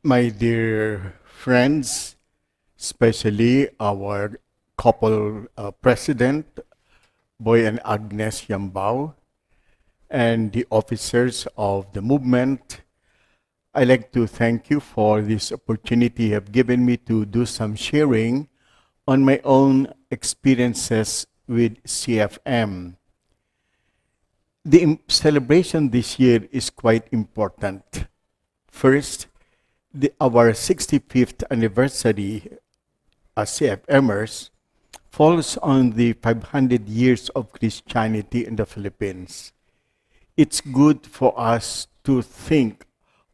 My dear friends, especially our couple president, Boy and Agnes Yambao, and the officers of the movement, I'd like to thank you for this opportunity you have given me to do some sharing on my own experiences with CFM. The celebration this year is quite important. First, our 65th anniversary as CFMers falls on the 500 years of Christianity in the Philippines. It's good for us to think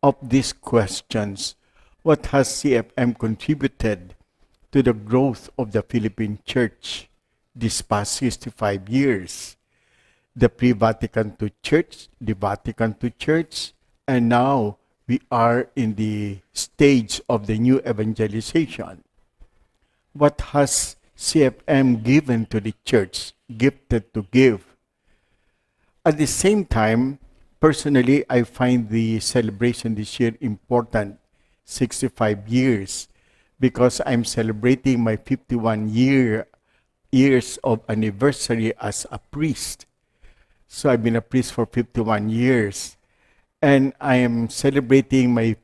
of these questions. What has CFM contributed to the growth of the Philippine Church these past 65 years? The pre-Vatican II Church, the Vatican II Church, and now we are in the stage of the new evangelization. What has CFM given to the church, gifted to give? At the same time, personally, I find the celebration this year important, 65 years, because I'm celebrating my 51 years of anniversary as a priest. So I've been a priest for 51 years. And I am celebrating my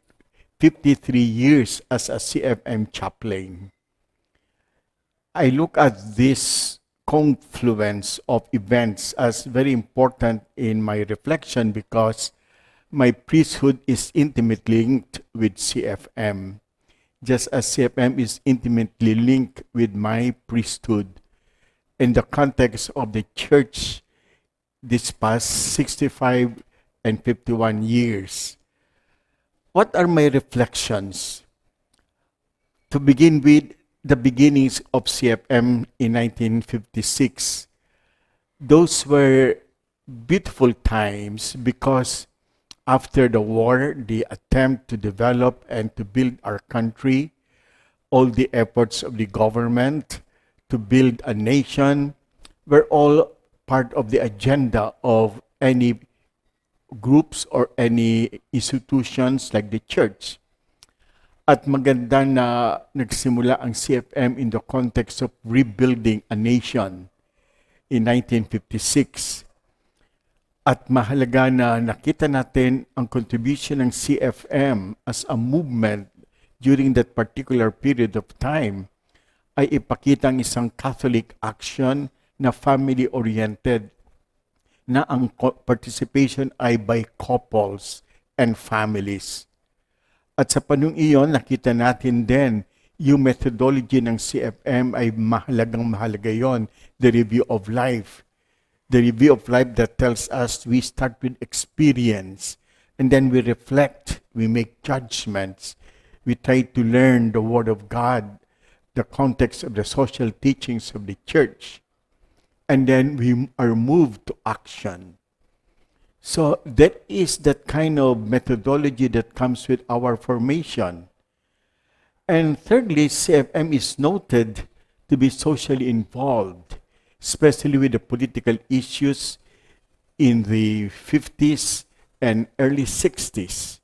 53 years as a CFM chaplain. I look at this confluence of events as very important in my reflection because my priesthood is intimately linked with CFM, just as CFM is intimately linked with my priesthood. In the context of the church this past 65 and 51 years. What are my reflections? To begin with, the beginnings of CFM in 1956. Those were beautiful times because after the war, the attempt to develop and to build our country, all the efforts of the government to build a nation were all part of the agenda of any groups or any institutions like the church. At maganda na nagsimula ang CFM in the context of rebuilding a nation in 1956. At mahalaga na nakita natin ang contribution ng CFM as a movement during that particular period of time ay ipakita ang isang Catholic action na family-oriented na ang participation ay by couples and families. At sa panung iyon, nakita natin din yung methodology ng CFM ay mahalaga yon, the review of life. The review of life that tells us we start with experience and then we reflect, we make judgments, we try to learn the Word of God, the context of the social teachings of the church. And then we are moved to action. So that is that kind of methodology that comes with our formation. And thirdly, CFM is noted to be socially involved, especially with the political issues in the 50s and early 60s.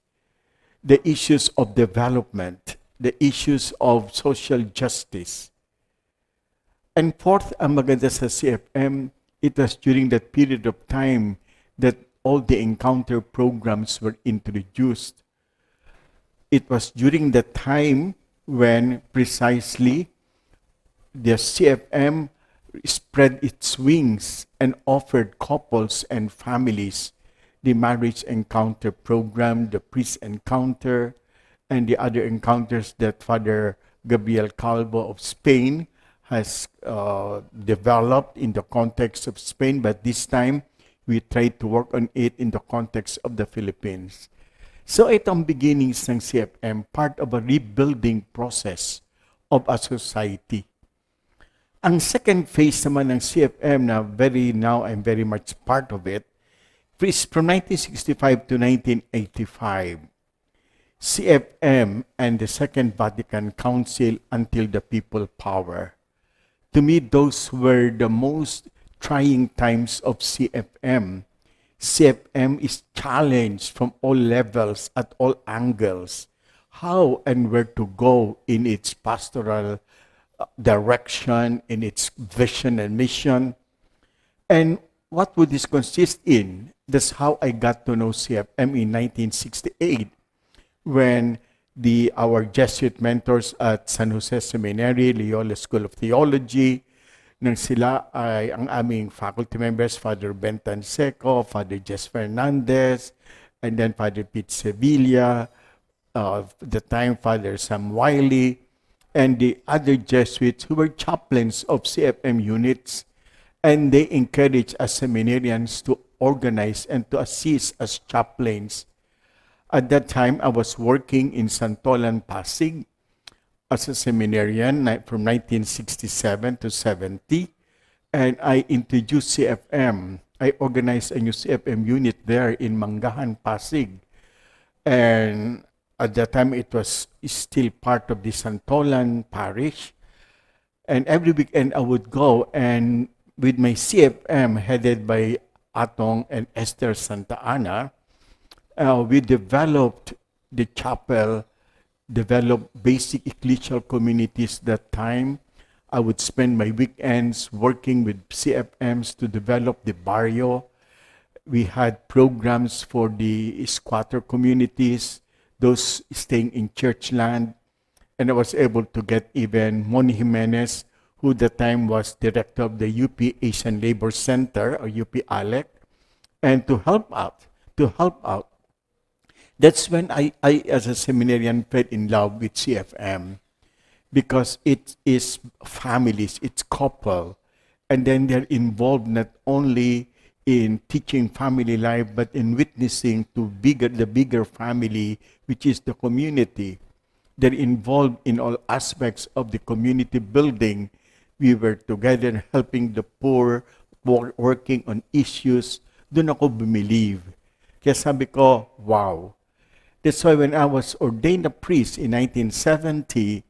The issues of development, the issues of social justice. And fourth, ang maganda sa CFM, it was during that period of time that all the encounter programs were introduced. It was during that time when precisely the CFM spread its wings and offered couples and families the marriage encounter program, the priest encounter, and the other encounters that Father Gabriel Calvo of Spain has developed in the context of Spain, but this time we tried to work on it in the context of the Philippines. So itong beginnings ng CFM, part of a rebuilding process of a society. Ang second phase naman ng CFM na I'm very much part of it, is from 1965 to 1985. CFM and the Second Vatican Council until the People Power. To me, those were the most trying times of CFM. CFM is challenged from all levels, at all angles. how and where to go in its pastoral direction, in its vision and mission. And what would this consist in? That's how I got to know CFM in 1968 when our Jesuit mentors at San Jose Seminary, Loyola School of Theology, nang sila ay ang aming faculty members, Father Bentan Seco, Father Jess Fernandez, and then Father Pete Sevilla, the time Father Sam Wiley, and the other Jesuits who were chaplains of CFM units. And they encouraged us seminarians to organize and to assist as chaplains. At that time, I was working in Santolan, Pasig as a seminarian from 1967 to 70, and I introduced CFM. I organized a new CFM unit there in Mangahan, Pasig. And at that time, it was still part of the Santolan parish. And every weekend, I would go, and with my CFM headed by Atong and Esther Santa Ana, we developed the chapel, developed basic ecclesial communities that time. I would spend my weekends working with CFMs to develop the barrio. We had programs for the squatter communities, those staying in church land. And I was able to get even Moni Jimenez, who at the time was director of the UP Asian Labor Center, or UP ALEC, and to help out. That's when I as a seminarian, fell in love with CFM because it is families, it's couple, and then they're involved not only in teaching family life, but in witnessing to the bigger family, which is the community. They're involved in all aspects of the community building. We were together helping the poor, working on issues. Doon ako bumilieve. Kaya sabi ko, wow. That's why when I was ordained a priest in 1970,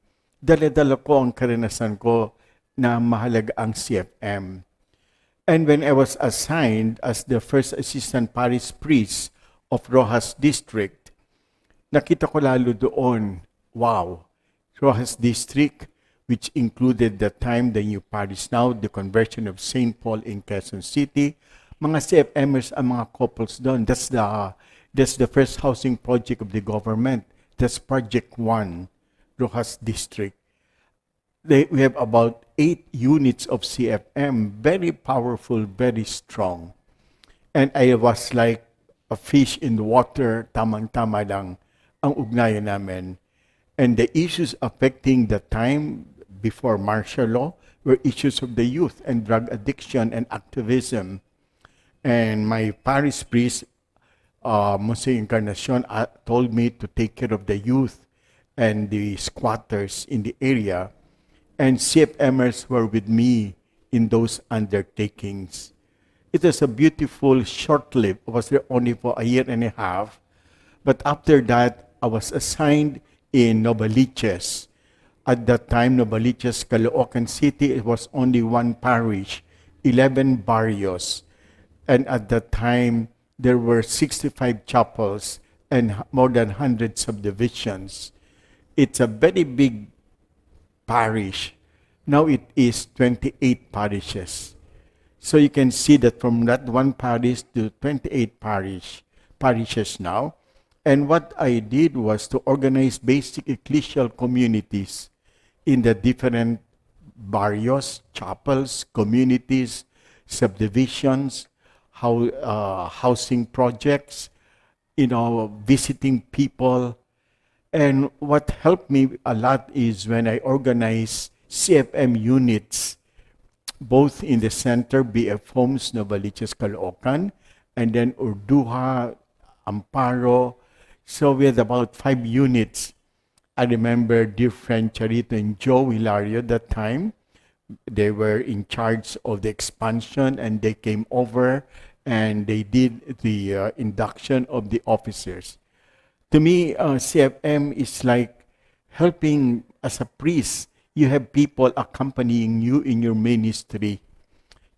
dala-dala ko ang karanasan ko na mahalaga ang CFM. And when I was assigned as the first assistant parish priest of Rojas District, nakita ko lalo doon, wow, Rojas District, which included the time the new parish now, the conversion of St. Paul in Quezon City, mga CFMers ang mga couples doon. That's the first housing project of the government. That's Project 1, Rojas District. We have about 8 units of CFM, very powerful, very strong. And I was like a fish in the water, tamang-tama lang ang ugnayan namin. And the issues affecting the time before martial law were issues of the youth and drug addiction and activism. And my parish priest, Monsignor Encarnacion, told me to take care of the youth and the squatters in the area. And CFMers were with me in those undertakings. It was a beautiful short-lived. I was there only for a year and a half. But after that, I was assigned in Novaliches. At that time, Novaliches, Caloocan City, it was only one parish, 11 barrios. And at that time, there were 65 chapels and more than 100 subdivisions. It's a very big parish. Now it is 28 parishes. So you can see that from that one parish to 28 parishes now. And what I did was to organize basic ecclesial communities in the different barrios, chapels, communities, subdivisions, housing projects, visiting people. And what helped me a lot is when I organized CFM units, both in the center, BF Homes, Novaliches, Caloocan, and then Urduha, Amparo. So we had about 5 units. I remember dear friend Charito and Joe Hilario that time. They were in charge of the expansion, and they came over and they did the induction of the officers. To me, CFM is like helping as a priest. You have people accompanying you in your ministry.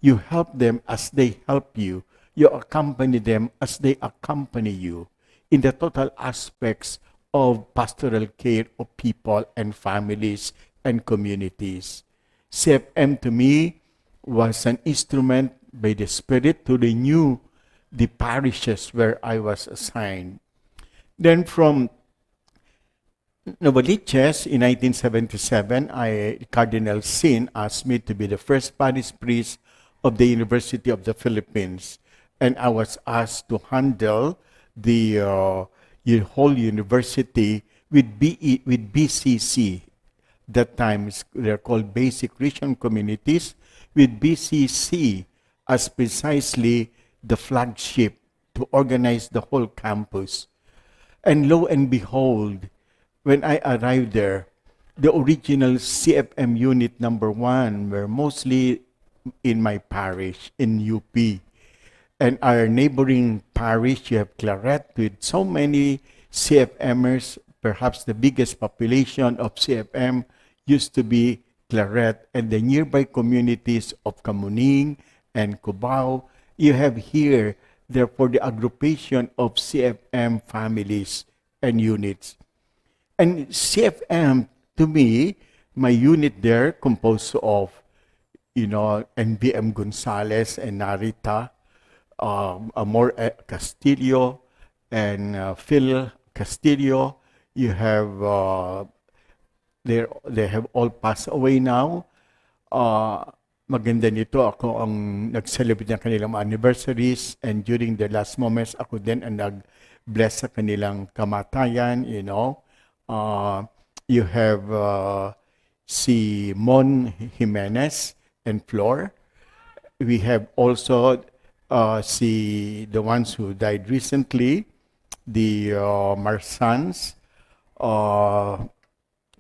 You help them as they help you. You accompany them as they accompany you in the total aspects of pastoral care of people and families and communities. CFM to me was an instrument by the Spirit to renew the parishes where I was assigned. Then from Novaliches in 1977, Cardinal Sin asked me to be the first parish priest of the University of the Philippines. And I was asked to handle the whole university with BCC. That time they're called Basic Christian Communities, with BCC as precisely the flagship to organize the whole campus. And lo and behold, when I arrived there, the original CFM unit number 1 were mostly in my parish in UP. And our neighboring parish, you have Claret with so many CFMers. Perhaps the biggest population of CFM used to be Claret, and the nearby communities of Kamuning and Cubao. You have here, therefore, the aggregation of CFM families and units. And CFM, to me, my unit there composed of, NBM Gonzalez and Narita, Amor Castillo, and Phil Castillo. You have, they have all passed away now. Maganda nito, ako ang nag-celebrate ng kanilang anniversaries, and during the last moments, ako din ang nag-bless sa kanilang kamatayan, you have si Mon Jimenez and Flor. We have also the ones who died recently, the Marsans.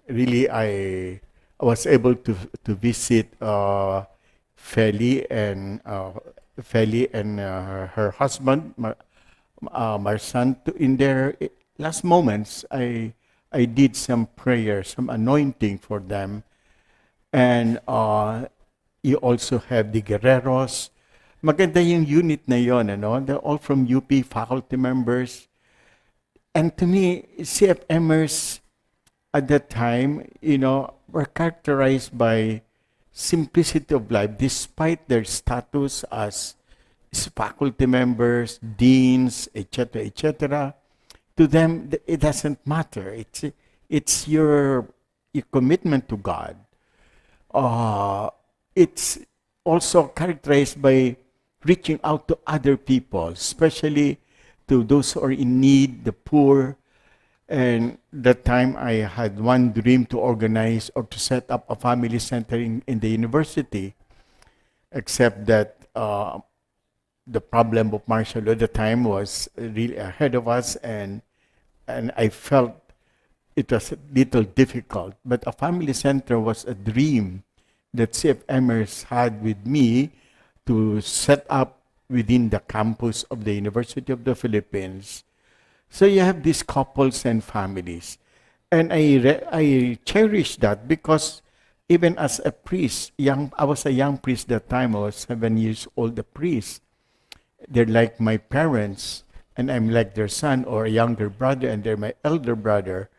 Really, I was able to visit Feli and her husband, Marsan, in their last moments. I did some prayer, some anointing for them. And you also have the Guerreros. Maganda yung unit na yon, They're all from UP, faculty members. And to me, CFMers at that time, were characterized by simplicity of life, despite their status as faculty members, deans, etc., etc. To them, it doesn't matter. It's your commitment to God. It's also characterized by reaching out to other people, especially to those who are in need, the poor. And that time I had one dream to organize or to set up a family center in the university, except that the problem of martial law at the time was really ahead of us, and I felt it was a little difficult. But a family center was a dream that CFMers had with me to set up within the campus of the University of the Philippines. So you have these couples and families. And I cherish that because even as a priest, I was a young priest that time. I was 7 years old, a priest. They're like my parents, and I'm like their son or a younger brother, and they're my elder brother.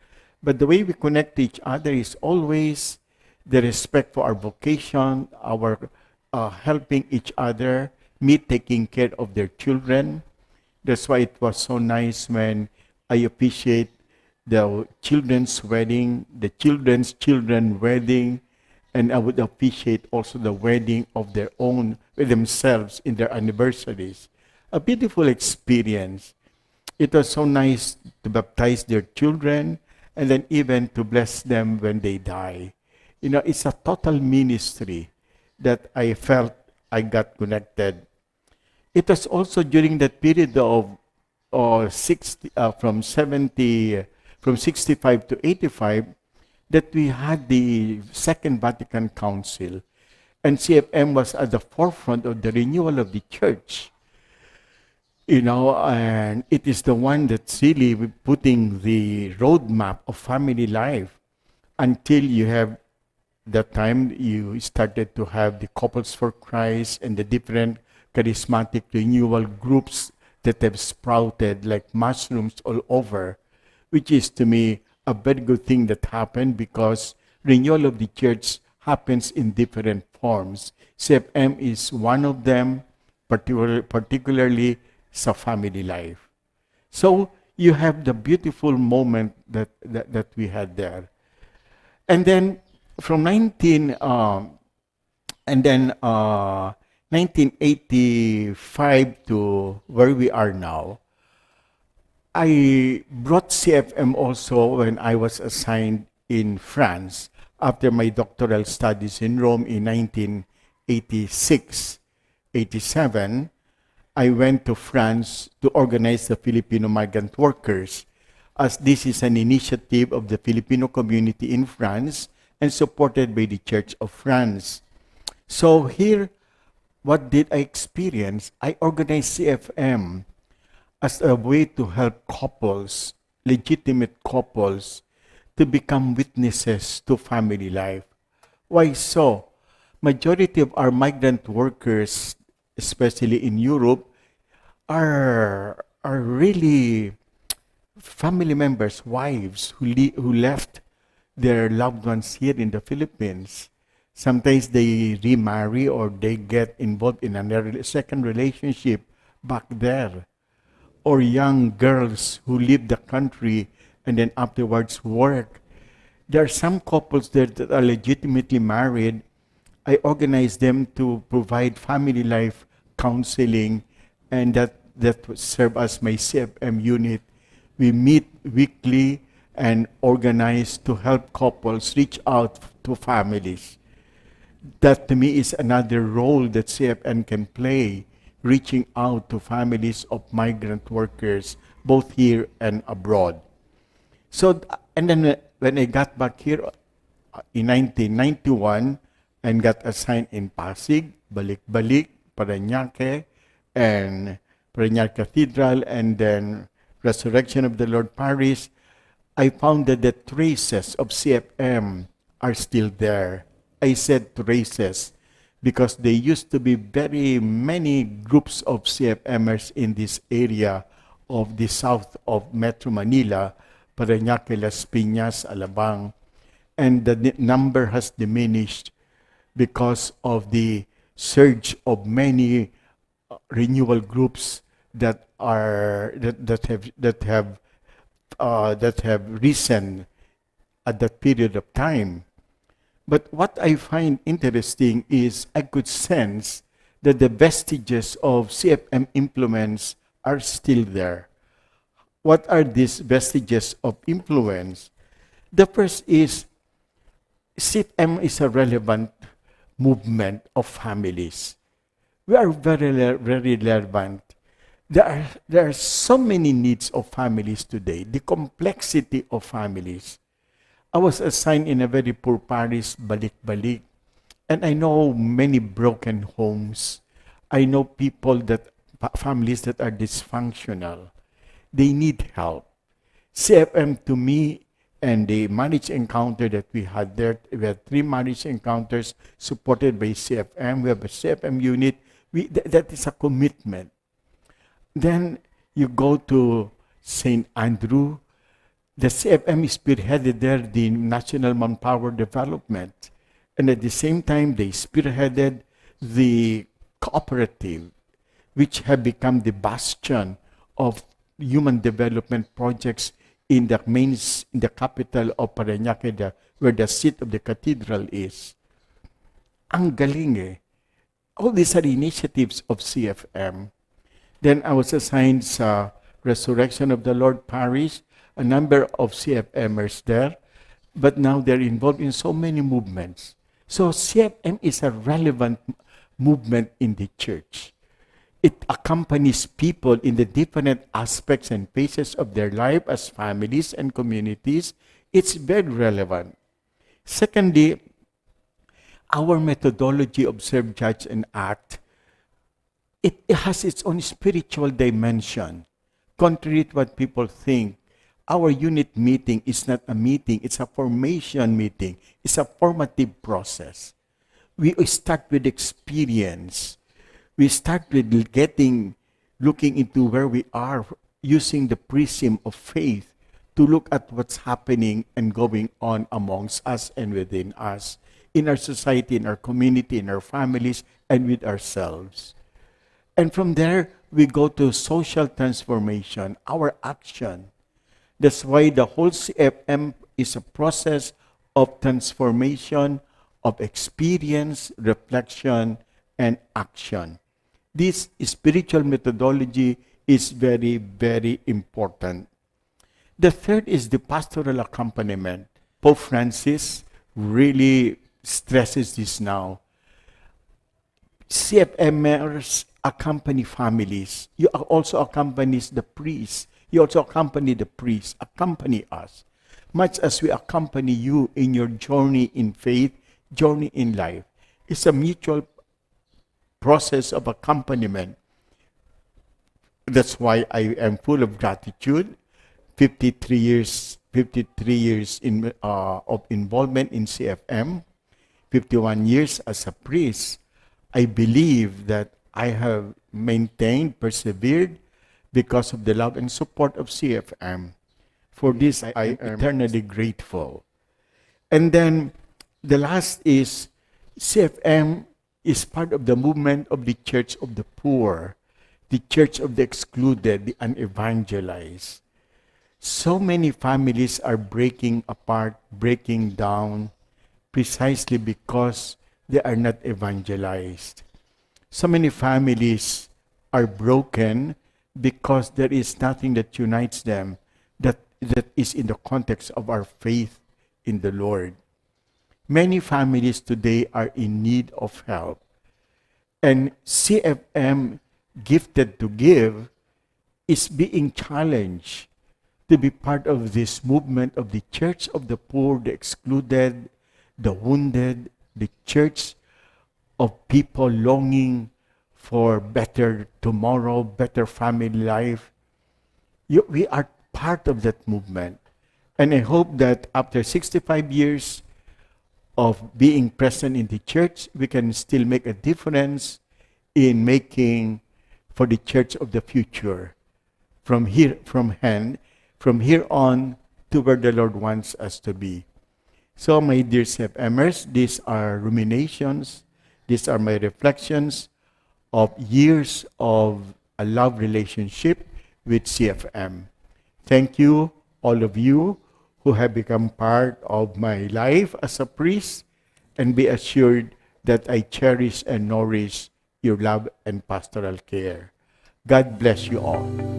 But the way we connect to each other is always the respect for our vocation, our helping each other, me taking care of their children. That's why it was so nice when I appreciate the children's wedding, the children's children wedding, and I would appreciate also the wedding of their own, with themselves in their anniversaries. A beautiful experience. It was so nice to baptize their children and then even to bless them when they die. It's a total ministry that I felt I got connected. It was also during that period of 65 to 85 that we had the Second Vatican Council, and CFM was at the forefront of the renewal of the church. And it is the one that's really putting the roadmap of family life until you have that time you started to have the Couples for Christ and the different charismatic renewal groups that have sprouted like mushrooms all over. which is to me a very good thing that happened because renewal of the church happens in different forms. CFM is one of them, particularly sa family life. So you have the beautiful moment that we had there. And then from 1985 to where we are now, I brought CFM also when I was assigned in France after my doctoral studies in Rome in 1986, 87. I went to France to organize the Filipino migrant workers, as this is an initiative of the Filipino community in France and supported by the Church of France. So here, what did I experience? I organized CFM as a way to help couples, legitimate couples, to become witnesses to family life. Why so? Majority of our migrant workers, especially in Europe, are really family members, wives who left their loved ones here in the Philippines. Sometimes they remarry or they get involved in a second relationship back there. Or young girls who leave the country and then afterwards work. There are some couples there that are legitimately married. I organize them to provide family life counseling, and that serve as my CFM unit. We meet weekly and organize to help couples reach out to families. That to me is another role that CFN can play, reaching out to families of migrant workers, both here and abroad. So, and then when I got back here in 1991 and got assigned in Pasig, Balik-Balik, Parañaque, and Parañaque Cathedral, and then Resurrection of the Lord Parish, I found that the traces of CFM are still there. I said traces because there used to be very many groups of CFMers in this area of the south of Metro Manila, Parañaque, Las Piñas, Alabang, and the number has diminished because of the surge of many renewal groups that have risen at that period of time. But what I find interesting is I could sense that the vestiges of CFM influence are still there. What are these vestiges of influence? The first is CFM is a relevant movement of families. We are very relevant. There are so many needs of families today, the complexity of families. I was assigned in a very poor parish, Balik-Balik, and I know many broken homes. I know families that are dysfunctional. They need help. CFM to me and the marriage encounter that we had there, we had 3 marriage encounters supported by CFM. We have a CFM unit. That is a commitment. Then you go to St. Andrew. The CFM spearheaded there the National Manpower Development. And at the same time, they spearheaded the cooperative, which have become the bastion of human development projects in the capital of Parañaque, where the seat of the cathedral is. Ang galing eh. All these are initiatives of CFM. Then I was assigned sa Resurrection of the Lord Parish, a number of CFMers there, but now they're involved in so many movements. So CFM is a relevant movement in the church. It accompanies people in the different aspects and phases of their life as families and communities. It's very relevant. Secondly, our methodology, observe, judge, and act, it has its own spiritual dimension. Contrary to what people think, our unit meeting is not a meeting, it's a formation meeting. It's a formative process. We start with experience. We start with looking into where we are, using the prism of faith to look at what's happening and going on amongst us and within us, in our society, in our community, in our families, and with ourselves. And from there, we go to social transformation, our action. That's why the whole CFM is a process of transformation, of experience, reflection, and action. This spiritual methodology is very, very important. The third is the pastoral accompaniment. Pope Francis really stresses this now. CFMers accompany families. You also accompany the priests. You also accompany the priests. Accompany us. Much as we accompany you in your journey in faith, journey in life. It's a mutual process of accompaniment. That's why I am full of gratitude. 53 years of involvement in CFM, 51 years as a priest. I believe that I have maintained, persevered because of the love and support of CFM. For this, I am eternally grateful. And then the last is CFM is part of the movement of the Church of the Poor, the Church of the Excluded, the Unevangelized. So many families are breaking apart, breaking down, precisely because they are not evangelized. So many families are broken because there is nothing that unites them that is in the context of our faith in the Lord. Many families today are in need of help. And CFM, Gifted to Give, is being challenged to be part of this movement of the Church of the Poor, the excluded, the wounded, the church of people longing for better tomorrow, better family life. We are part of that movement. And I hope that after 65 years of being present in the church, we can still make a difference in making for the church of the future. From here on to where the Lord wants us to be. So, my dear CFMers, these are ruminations, these are my reflections of years of a love relationship with CFM. Thank you, all of you who have become part of my life as a priest, and be assured that I cherish and nourish your love and pastoral care. God bless you all.